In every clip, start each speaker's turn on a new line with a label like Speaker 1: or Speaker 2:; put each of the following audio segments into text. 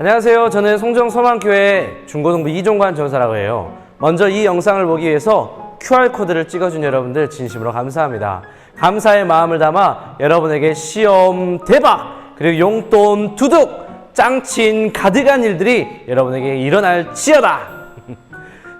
Speaker 1: 안녕하세요. 저는 송정서만교회 중고등부 이종관 전사라고 해요. 먼저 이 영상을 보기 위해서 QR코드를 찍어준 여러분들 진심으로 감사합니다. 감사의 마음을 담아 여러분에게 시험 대박! 그리고 용돈 두둑! 짱친 가득한 일들이 여러분에게 일어날지어다!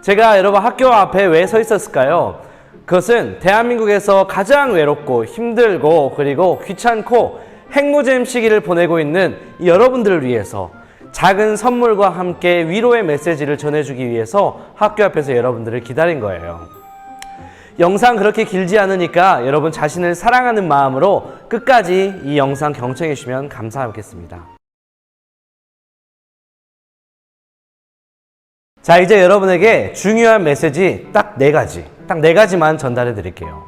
Speaker 1: 제가 여러분 학교 앞에 왜 서 있었을까요? 그것은 대한민국에서 가장 외롭고 힘들고 그리고 귀찮고 핵노잼 시기를 보내고 있는 여러분들을 위해서 작은 선물과 함께 위로의 메시지를 전해주기 위해서 학교 앞에서 여러분들을 기다린 거예요. 영상 그렇게 길지 않으니까 여러분 자신을 사랑하는 마음으로 끝까지 이 영상 경청해 주시면 감사하겠습니다. 자, 이제 여러분에게 중요한 메시지 딱 네 가지만 전달해 드릴게요.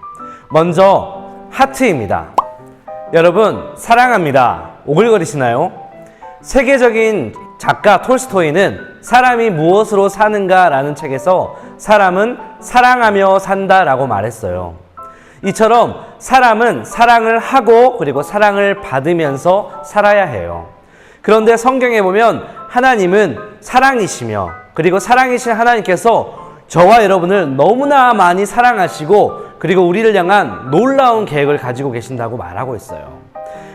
Speaker 1: 먼저 하트입니다. 여러분 사랑합니다. 오글거리시나요? 세계적인 작가 톨스토이는 사람이 무엇으로 사는가 라는 책에서 사람은 사랑하며 산다 라고 말했어요. 이처럼 사람은 사랑을 하고 그리고 사랑을 받으면서 살아야 해요. 그런데 성경에 보면 하나님은 사랑이시며 그리고 사랑이신 하나님께서 저와 여러분을 너무나 많이 사랑하시고 그리고 우리를 향한 놀라운 계획을 가지고 계신다고 말하고 있어요.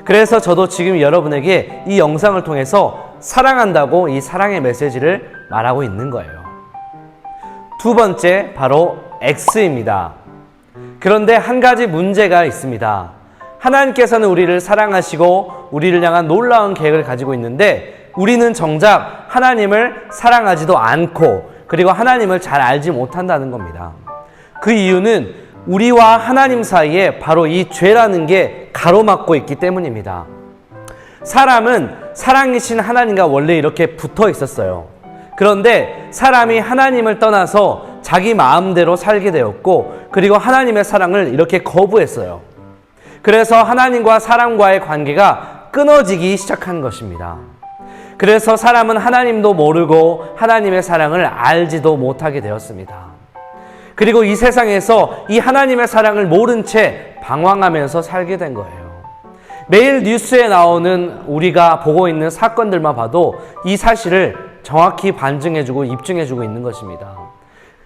Speaker 1: 그래서 저도 지금 여러분에게 이 영상을 통해서 사랑한다고 이 사랑의 메시지를 말하고 있는 거예요. 두 번째, 바로 X입니다. 그런데 한 가지 문제가 있습니다. 하나님께서는 우리를 사랑하시고 우리를 향한 놀라운 계획을 가지고 있는데 우리는 정작 하나님을 사랑하지도 않고 그리고 하나님을 잘 알지 못한다는 겁니다. 그 이유는 우리와 하나님 사이에 바로 이 죄라는 게 가로막고 있기 때문입니다. 사람은 사랑이신 하나님과 원래 이렇게 붙어 있었어요. 그런데 사람이 하나님을 떠나서 자기 마음대로 살게 되었고 그리고 하나님의 사랑을 이렇게 거부했어요. 그래서 하나님과 사람과의 관계가 끊어지기 시작한 것입니다. 그래서 사람은 하나님도 모르고 하나님의 사랑을 알지도 못하게 되었습니다. 그리고 이 세상에서 이 하나님의 사랑을 모른 채 방황하면서 살게 된 거예요. 매일 뉴스에 나오는 우리가 보고 있는 사건들만 봐도 이 사실을 정확히 반증해주고 입증해주고 있는 것입니다.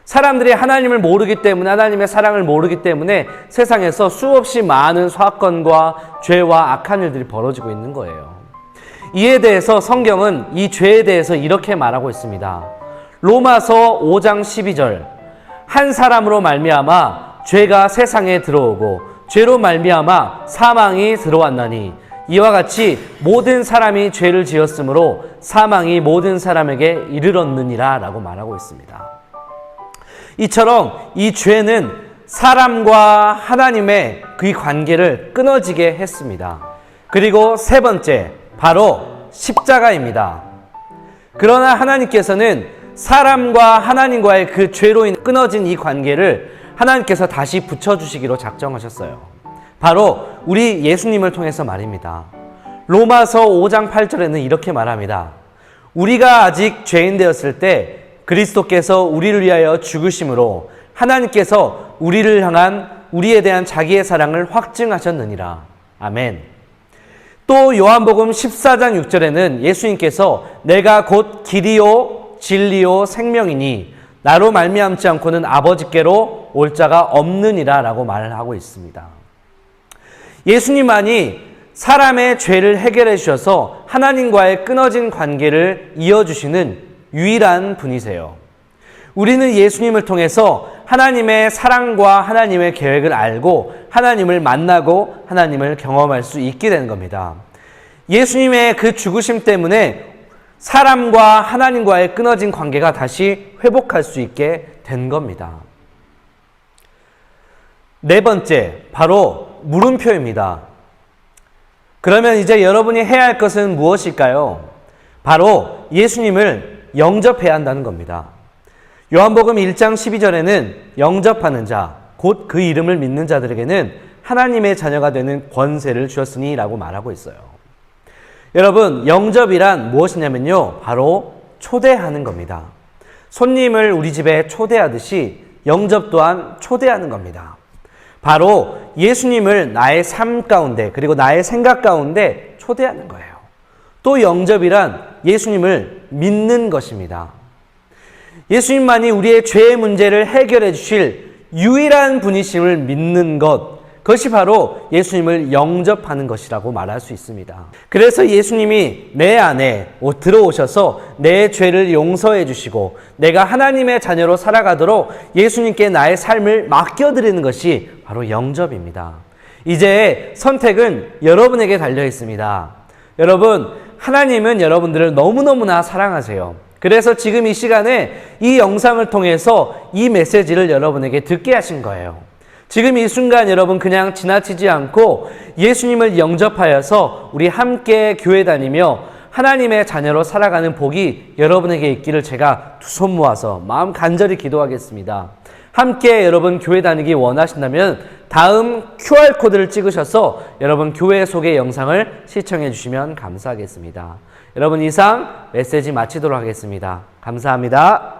Speaker 1: 사람들이 하나님을 모르기 때문에 하나님의 사랑을 모르기 때문에 세상에서 수없이 많은 사건과 죄와 악한 일들이 벌어지고 있는 거예요. 이에 대해서 성경은 이 죄에 대해서 이렇게 말하고 있습니다. 로마서 5장 12절 한 사람으로 말미암아 죄가 세상에 들어오고 죄로 말미암아 사망이 들어왔나니 이와 같이 모든 사람이 죄를 지었으므로 사망이 모든 사람에게 이르렀느니라 라고 말하고 있습니다. 이처럼 이 죄는 사람과 하나님의 그 관계를 끊어지게 했습니다. 그리고 세 번째, 바로 십자가입니다. 그러나 하나님께서는 사람과 하나님과의 그 죄로 끊어진 이 관계를 하나님께서 다시 붙여주시기로 작정하셨어요. 바로 우리 예수님을 통해서 말입니다. 로마서 5장 8절에는 이렇게 말합니다. 우리가 아직 죄인 되었을 때 그리스도께서 우리를 위하여 죽으심으로 하나님께서 우리를 향한 우리에 대한 자기의 사랑을 확증하셨느니라. 아멘. 또 요한복음 14장 6절에는 예수님께서 내가 곧 길이요 진리요 생명이니 나로 말미암지 않고는 아버지께로 올 자가 없느니라 라고 말을 하고 있습니다. 예수님만이 사람의 죄를 해결해 주셔서 하나님과의 끊어진 관계를 이어주시는 유일한 분이세요. 우리는 예수님을 통해서 하나님의 사랑과 하나님의 계획을 알고 하나님을 만나고 하나님을 경험할 수 있게 되는 겁니다. 예수님의 그 죽으심 때문에 사람과 하나님과의 끊어진 관계가 다시 회복할 수 있게 된 겁니다. 네 번째, 바로 물음표입니다. 그러면 이제 여러분이 해야 할 것은 무엇일까요? 바로 예수님을 영접해야 한다는 겁니다. 요한복음 1장 12절에는 영접하는 자, 곧 그 이름을 믿는 자들에게는 하나님의 자녀가 되는 권세를 주셨으니 라고 말하고 있어요. 여러분, 영접이란 무엇이냐면요, 바로 초대하는 겁니다. 손님을 우리 집에 초대하듯이 영접 또한 초대하는 겁니다. 바로 예수님을 나의 삶 가운데 그리고 나의 생각 가운데 초대하는 거예요. 또 영접이란 예수님을 믿는 것입니다. 예수님만이 우리의 죄의 문제를 해결해 주실 유일한 분이심을 믿는 것, 그것이 바로 예수님을 영접하는 것이라고 말할 수 있습니다. 그래서 예수님이 내 안에 들어오셔서 내 죄를 용서해 주시고 내가 하나님의 자녀로 살아가도록 예수님께 나의 삶을 맡겨드리는 것이 바로 영접입니다. 이제 선택은 여러분에게 달려 있습니다. 여러분, 하나님은 여러분들을 너무너무나 사랑하세요. 그래서 지금 이 시간에 이 영상을 통해서 이 메시지를 여러분에게 듣게 하신 거예요. 지금 이 순간 여러분 그냥 지나치지 않고 예수님을 영접하여서 우리 함께 교회 다니며 하나님의 자녀로 살아가는 복이 여러분에게 있기를 제가 두 손 모아서 마음 간절히 기도하겠습니다. 함께 여러분 교회 다니기 원하신다면 다음 QR코드를 찍으셔서 여러분 교회 소개 영상을 시청해 주시면 감사하겠습니다. 여러분 이상 메시지 마치도록 하겠습니다. 감사합니다.